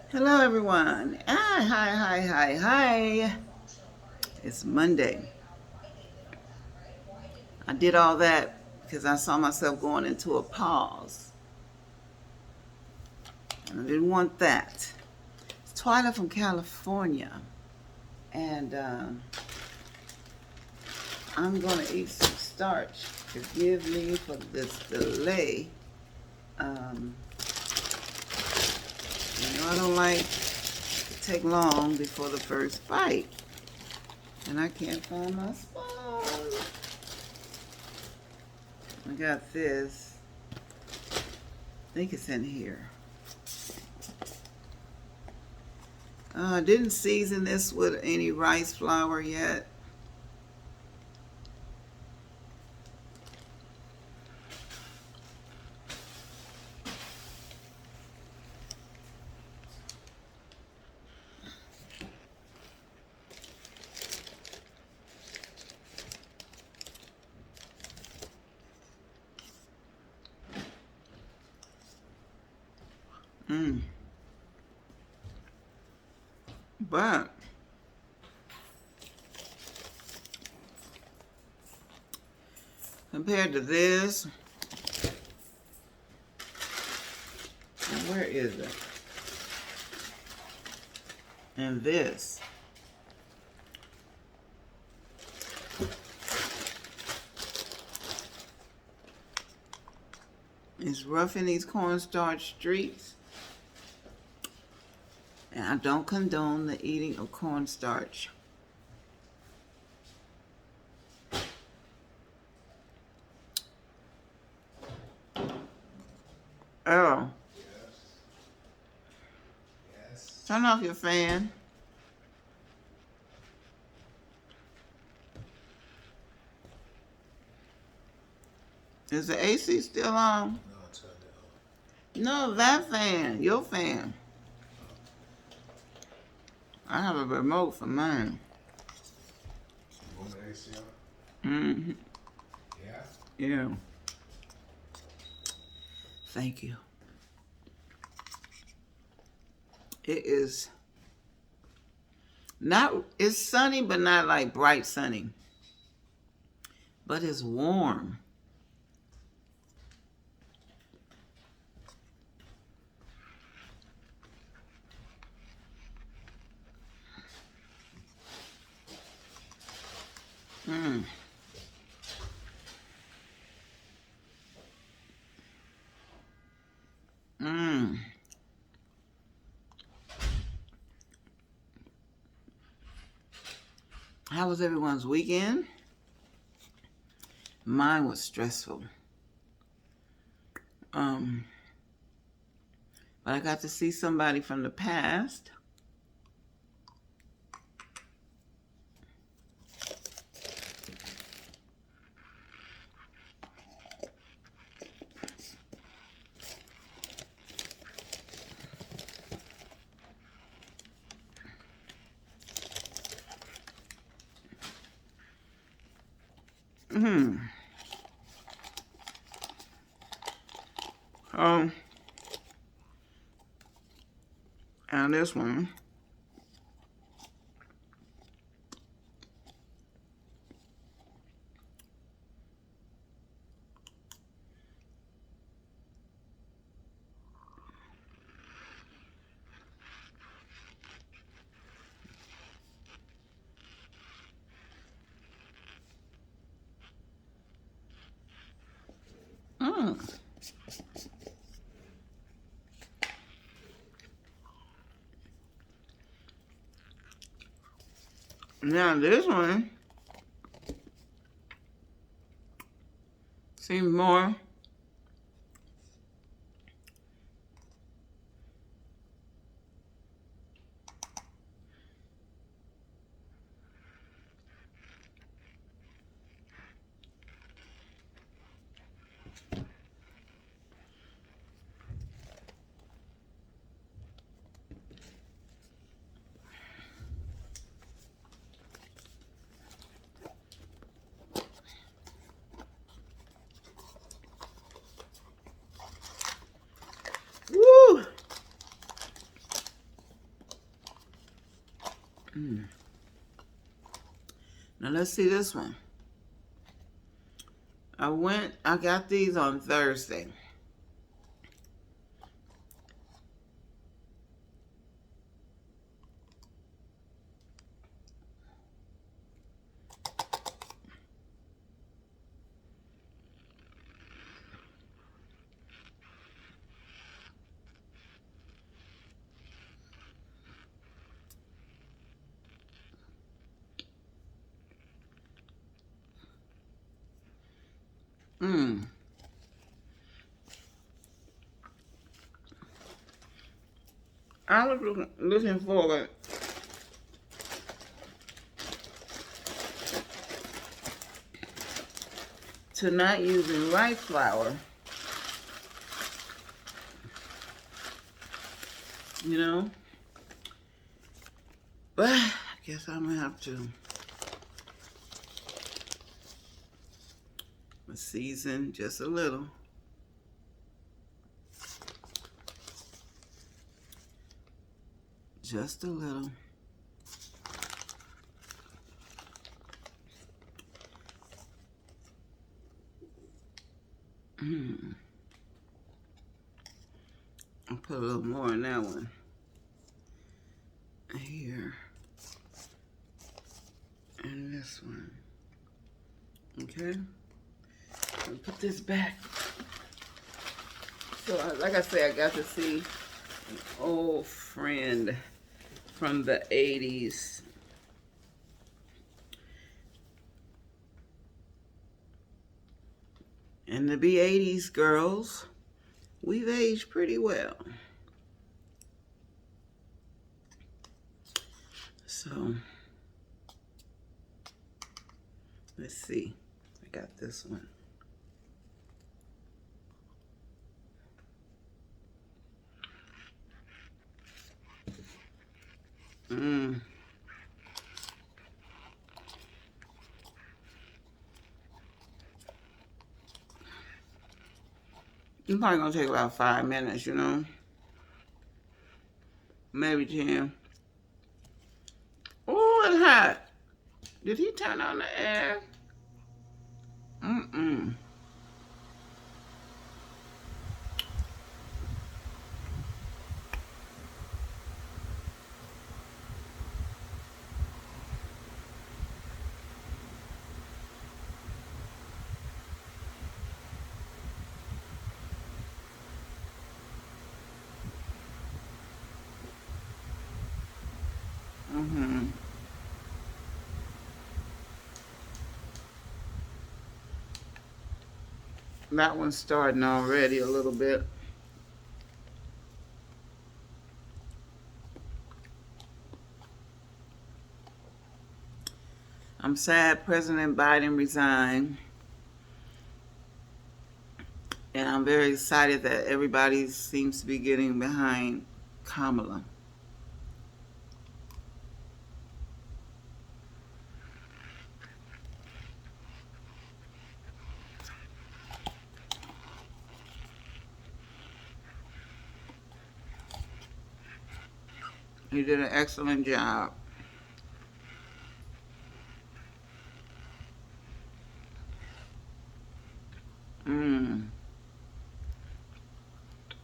Hello, everyone. Hi. It's Monday. I did all that because I saw myself going into a pause. And I didn't want that. It's Twyla from California. And I'm going to eat some starch. Forgive me for this delay. I don't like to take long before the first bite. And I can't find my spoon. I got this. I think it's in here. I didn't season this with any rice flour yet. But compared to this, where is it? And this. It's rough in these cornstarch streets. And I don't condone the eating of cornstarch. Oh. Yes. Turn off your fan. Is the AC still on? No, I turned it on. No, that fan. Your fan. I have a remote for mine. You want the AC on? Mm-hmm. Yeah? Yeah. Thank you. It is not, it's sunny, but not like bright sunny. But it's warm. Mm. Mm. How was everyone's weekend? Mine was stressful. But I got to see somebody from the past. And this one. Now this one seems more Now let's see this one. I got these on Thursday. I was looking forward to not using rice flour, you know, but I guess I'm gonna have to season just a little. Just a little. I'll put a little more in that one. Here. And this one. Okay. I'll put this back. So, like I said, I got to see an old friend from the 80s. And to be 80s girls, we've aged pretty well. So, let's see. I got this one. It's probably gonna take about 5 minutes, you know. Maybe 10. Oh, it's hot. Did he turn on the air? That one's starting already a little bit. I'm sad President Biden resigned. And I'm very excited that everybody seems to be getting behind Kamala. He did an excellent job.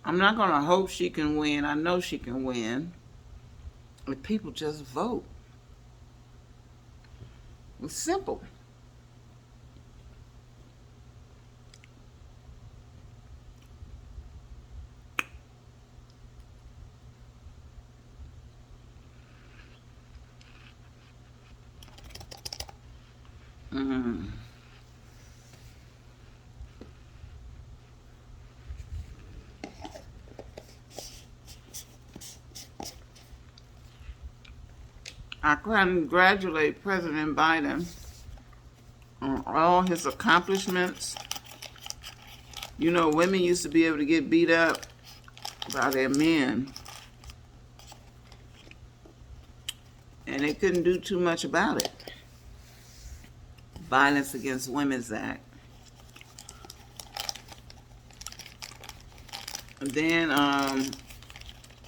I'm not going to hope she can win. I know she can win. If people just vote. It's simple. I congratulate President Biden on all his accomplishments. You know, women used to be able to get beat up by their men. And they couldn't do too much about it. Violence Against Women's Act. And then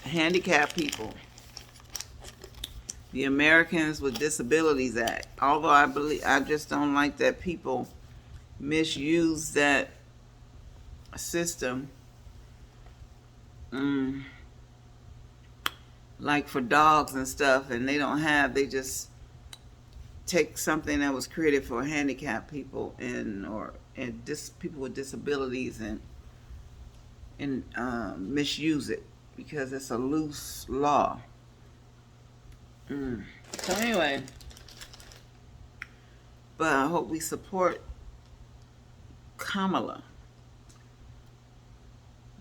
handicapped people. the Americans with Disabilities Act. Although I just don't like that people misuse that system. Like for dogs and stuff, and they just take something that was created for handicapped people and people with disabilities and misuse it because it's a loose law. So anyway, but I hope we support Kamala,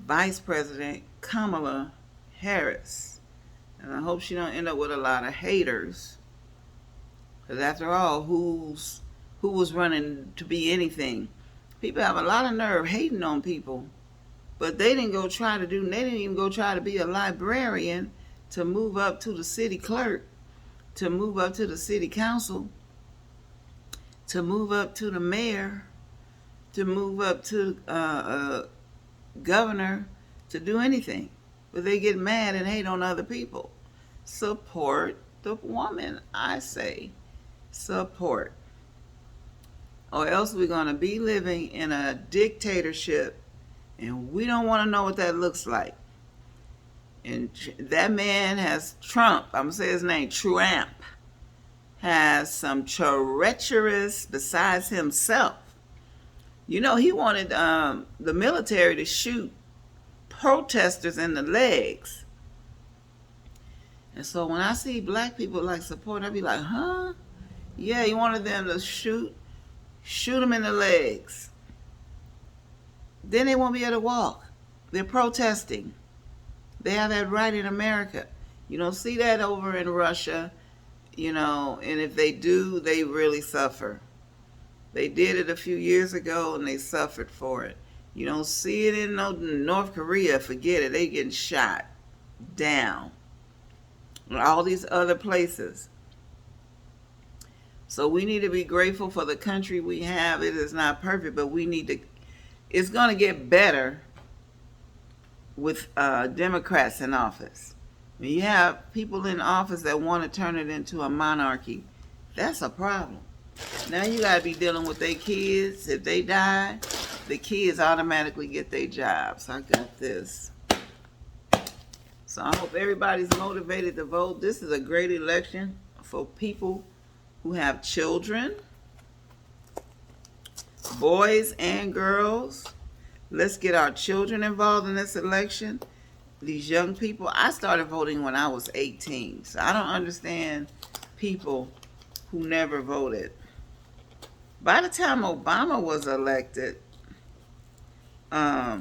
Vice President Kamala Harris, and I hope she don't end up with a lot of haters. Because after all, who was running to be anything? People have a lot of nerve hating on people, but they didn't even go try to be a librarian, to move up to the city clerk, to move up to the city council, to move up to the mayor, to move up to governor, to do anything. But they get mad and hate on other people. Support the woman, I say. Support. Or else we're going to be living in a dictatorship, and we don't want to know what that looks like. And that man has Trump, I'm going to say his name, Trump, has some treacherous besides himself. You know, he wanted the military to shoot protesters in the legs. And so when I see black people like support, I be like, huh? Yeah, he wanted them to shoot them in the legs. Then they won't be able to walk. They're protesting. They have that right in America. You don't see that over in Russia, and if they do, they really suffer. They did it a few years ago and they suffered for it. You don't see it in North Korea, forget it. They getting shot down. All these other places. So we need to be grateful for the country we have. It is not perfect, but it's going to get better with Democrats in office. When you have people in office that want to turn it into a monarchy, that's a problem. Now you got to be dealing with their kids. If they die, the kids automatically get their jobs. I got this. So I hope everybody's motivated to vote. This is a great election for people who have children, boys and girls. Let's get our children involved in this election. These young people, I started voting when I was 18, so I don't understand people who never voted. By the time Obama was elected, I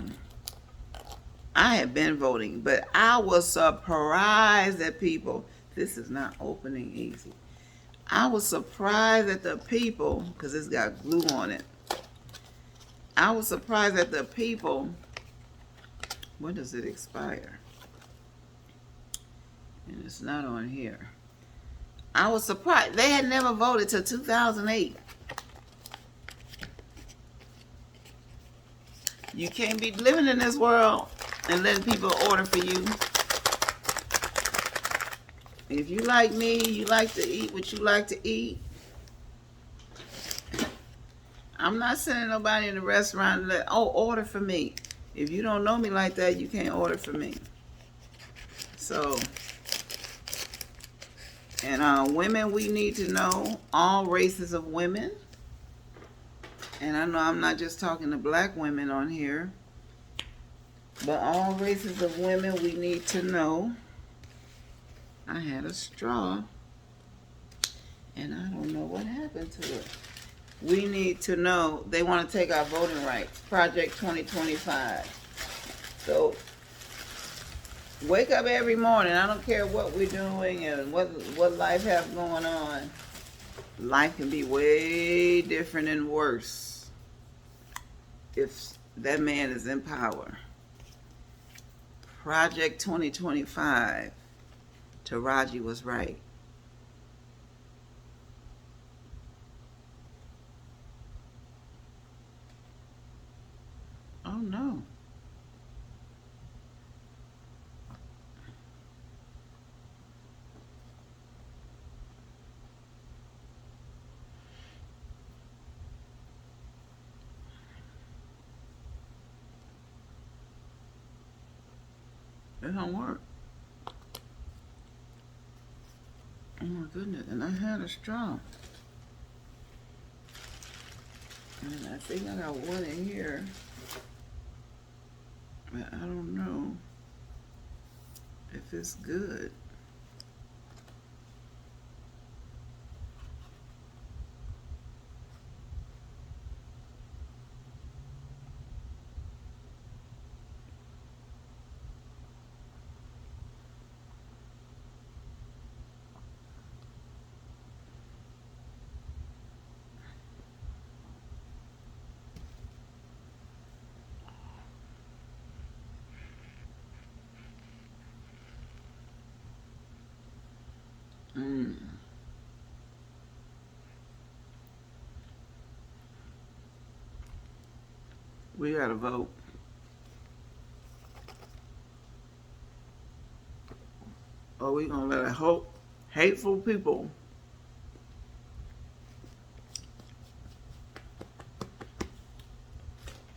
had been voting, but I was surprised at people. This is not opening easy. I was surprised at the people, because it's got glue on it. I was surprised at the people. When does it expire? And it's not on here. I was surprised. They had never voted till 2008. You can't be living in this world and letting people order for you. If you like me, you like to eat what you like to eat. I'm not sending nobody in the restaurant and order for me. If you don't know me like that, you can't order for me. So, and women, we need to know all races of women. And I know I'm not just talking to black women on here, but all races of women we need to know. I had a straw, and I don't know what happened to it. We need to know, they want to take our voting rights, Project 2025. So, wake up every morning. I don't care what we're doing and what life have going on. Life can be way different and worse if that man is in power. Project 2025. Taraji was right. Oh no. It don't work. Oh my goodness. And I had a straw. And I think I got one in here. But I don't know if it's good. Mm. We gotta vote. Or we gonna let a hateful people.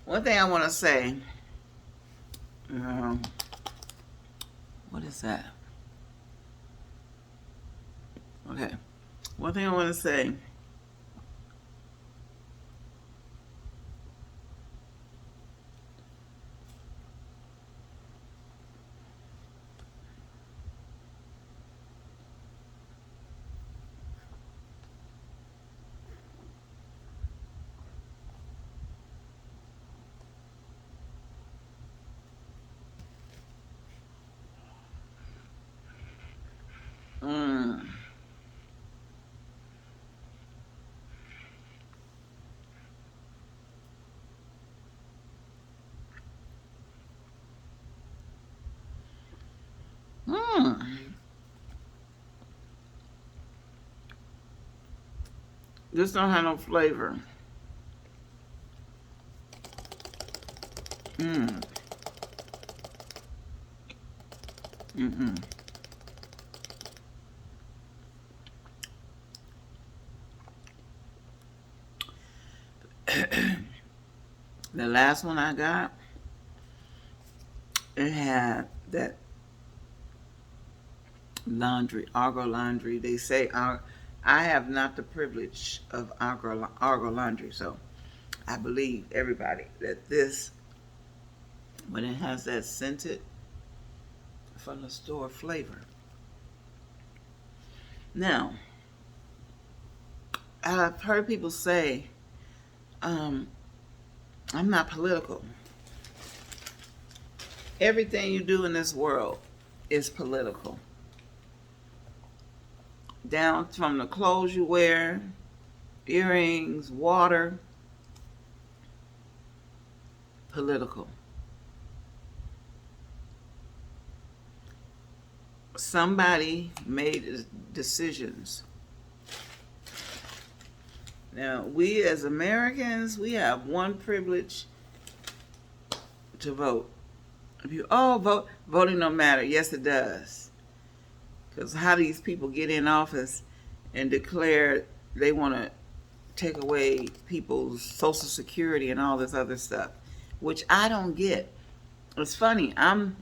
One thing I want to say. What is that? Okay. One thing I want to say. Mm. Mm. This don't have no flavor. Mm. Mm-mm. The last one I got, it had that laundry, Argo laundry. They say I have not the privilege of Argo laundry, so I believe everybody that this, when it has that scented from the store flavor. Now, I've heard people say, I'm not political. Everything you do in this world is political. Down from the clothes you wear, earrings, water, political. Somebody made decisions. Now, we as Americans, we have one privilege to vote. If you all vote, voting don't matter. Yes, it does. Because how these people get in office and declare they want to take away people's Social Security and all this other stuff, which I don't get. It's funny. I'm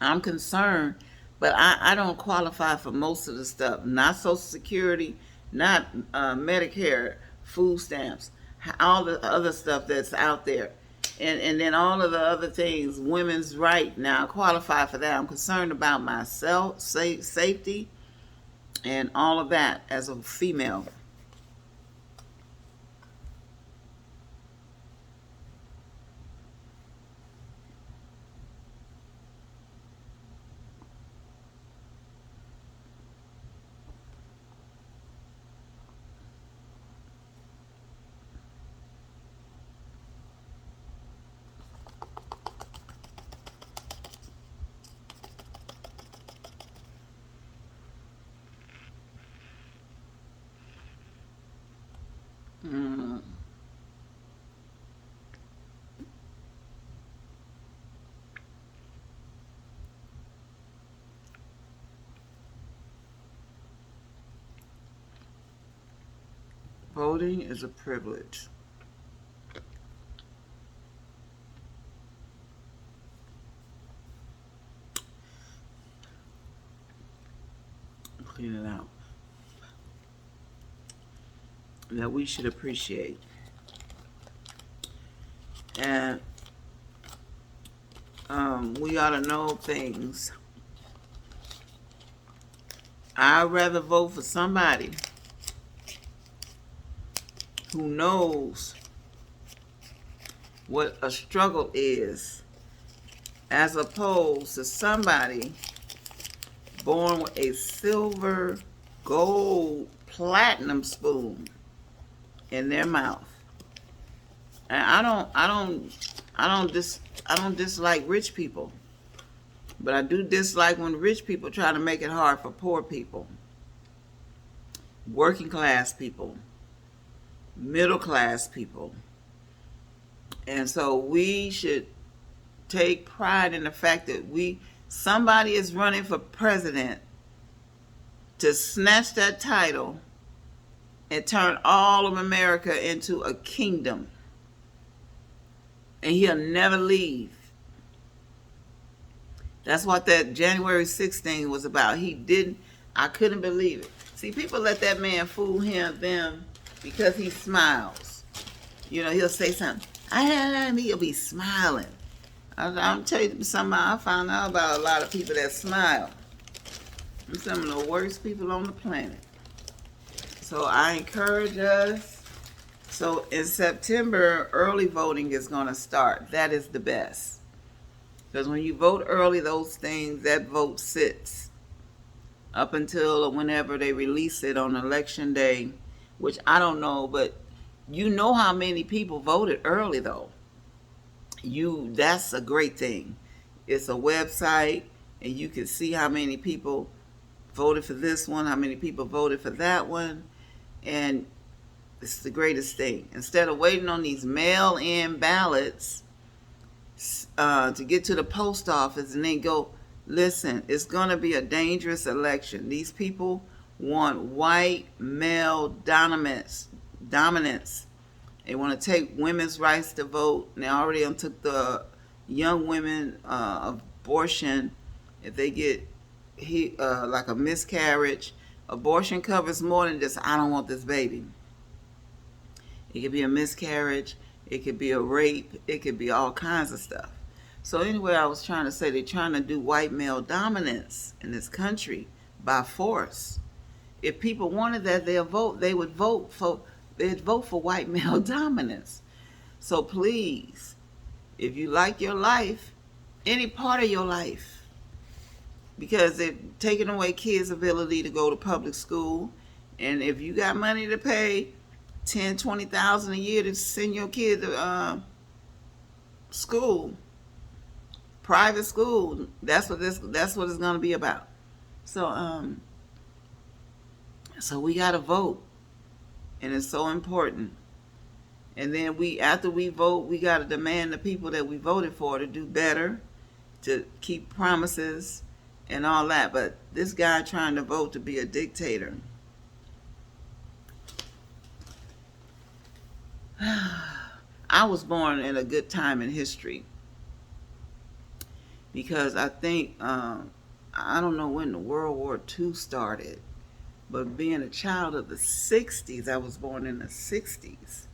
concerned, but I don't qualify for most of the stuff. Not Social Security, not Medicare, food stamps, all the other stuff that's out there. And then all of the other things, women's right now, I qualify for that. I'm concerned about myself, safety, and all of that as a female. Mm. Voting is a privilege. clean it out, that we should appreciate. And we ought to know things. I'd rather vote for somebody who knows what a struggle is, as opposed to somebody born with a silver, gold, platinum spoon in their mouth. And I don't dislike rich people, but I do dislike when rich people try to make it hard for poor people, working class people, middle class people. And so we should take pride in the fact that somebody is running for president to snatch that title and turn all of America into a kingdom. And he'll never leave. That's what that January 16th was about. I couldn't believe it. See, people let that man fool them because he smiles. You know, he'll say something. He'll be smiling. I'm telling you something I found out about a lot of people that smile. I'm some of the worst people on the planet. So I encourage us. So in September, early voting is going to start. That is the best. Because when you vote early, that vote sits up until whenever they release it on election day, which I don't know, but you know how many people voted early though. That's a great thing. It's a website and you can see how many people voted for this one, how many people voted for that one, and it's the greatest thing. Instead of waiting on these mail-in ballots to get to the post office and then go, listen, it's going to be a dangerous election. These people want white male dominance. They want to take women's rights to vote. And they already took the young women abortion. If they get like a miscarriage, abortion covers more than just, I don't want this baby. It could be a miscarriage. It could be a rape. It could be all kinds of stuff. So anyway, I was trying to say they're trying to do white male dominance in this country by force. If people wanted that, they'd vote for white male dominance. So please, if you like your life, any part of your life, because they're taking away kids' ability to go to public school, and if you got money to pay $10,000-$20,000 a year to send your kid to school, private school, that's what it's going to be about. So we got to vote, and it's so important. And then after we vote, we got to demand the people that we voted for to do better, to keep promises and all that. But this guy trying to vote to be a dictator. I was born in a good time in history, because I think, I don't know when the World War II started, but being a child of the 60s, I was born in the 60s,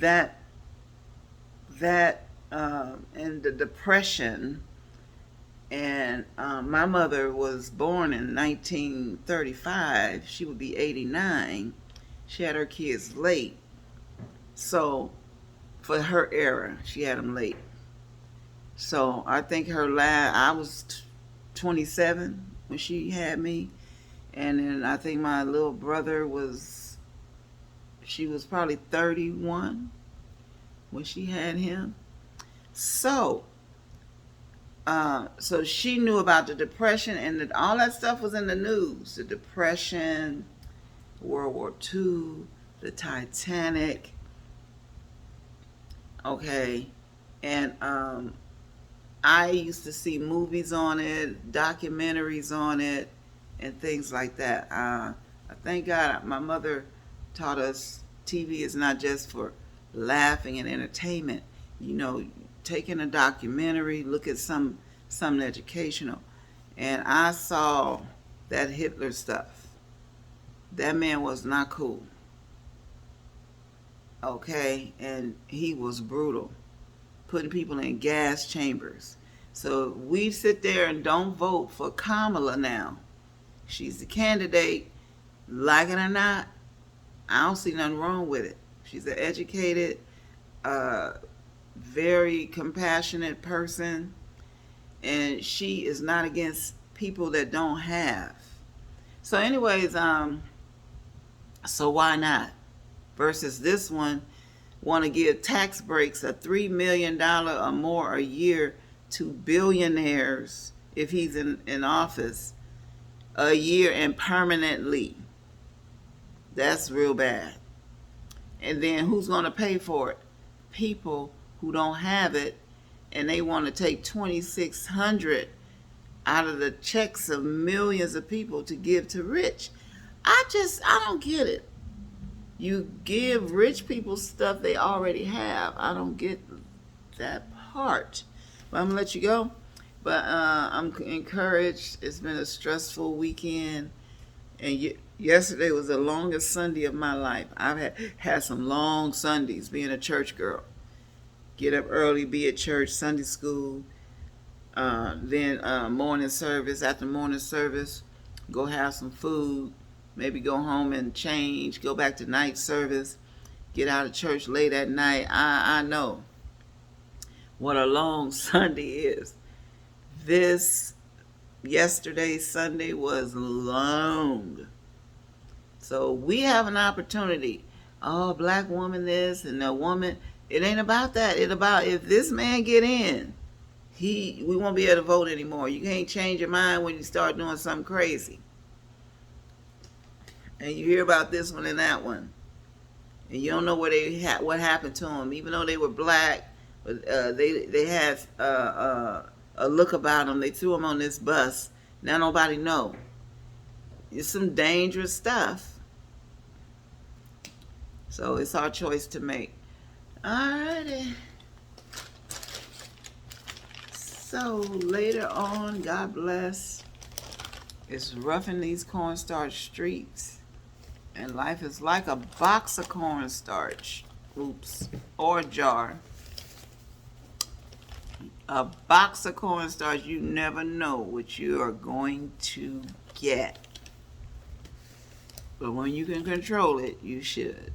and the Depression, and my mother was born in 1935, she would be 89, she had her kids late. So, for her era, she had them late. So, I think I was 27 when she had me. And then I think my little brother she was probably 31 when she had him. So she knew about the Depression, and all that stuff was in the news. The Depression, World War II, the Titanic. Okay, and I used to see movies on it, documentaries on it, and things like that. I thank God my mother taught us TV is not just for laughing and entertainment. You know, taking a documentary, look at something educational. And I saw that Hitler stuff. That man was not cool. Okay? And he was brutal, putting people in gas chambers. So we sit there and don't vote for Kamala now. She's the candidate. Like it or not, I don't see nothing wrong with it. She's an educated, very compassionate person, and she is not against people that don't have. So anyways, so why not? Versus this one, want to give tax breaks of $3 million or more a year to billionaires if he's in office a year and permanently. That's real bad. And then who's going to pay for it? People who don't have it, and they want to take $2,600 out of the checks of millions of people to give to rich. I don't get it. You give rich people stuff they already have. I don't get that part. But I'm going to let you go. But I'm encouraged. It's been a stressful weekend. And yesterday was the longest Sunday of my life. I've had some long Sundays being a church girl. Get up early, be at church, Sunday school, then morning service. After morning service, go have some food, maybe go home and change, go back to night service, get out of church late at night. I know what a long Sunday is. Yesterday's Sunday was long. So we have an opportunity. Oh, black woman this and a woman. It ain't about that. It's about if this man get in, we won't be able to vote anymore. You can't change your mind when you start doing something crazy. And you hear about this one and that one. And you don't know what happened to them. Even though they were black, but they had a look about them. They threw them on this bus. Now nobody know. It's some dangerous stuff. So it's our choice to make. Alrighty. So later on, God bless. It's rough in these cornstarch streets. And life is like a box of cornstarch. Oops. Or a jar. A box of cornstarch, you never know what you are going to get. But when you can control it, you should.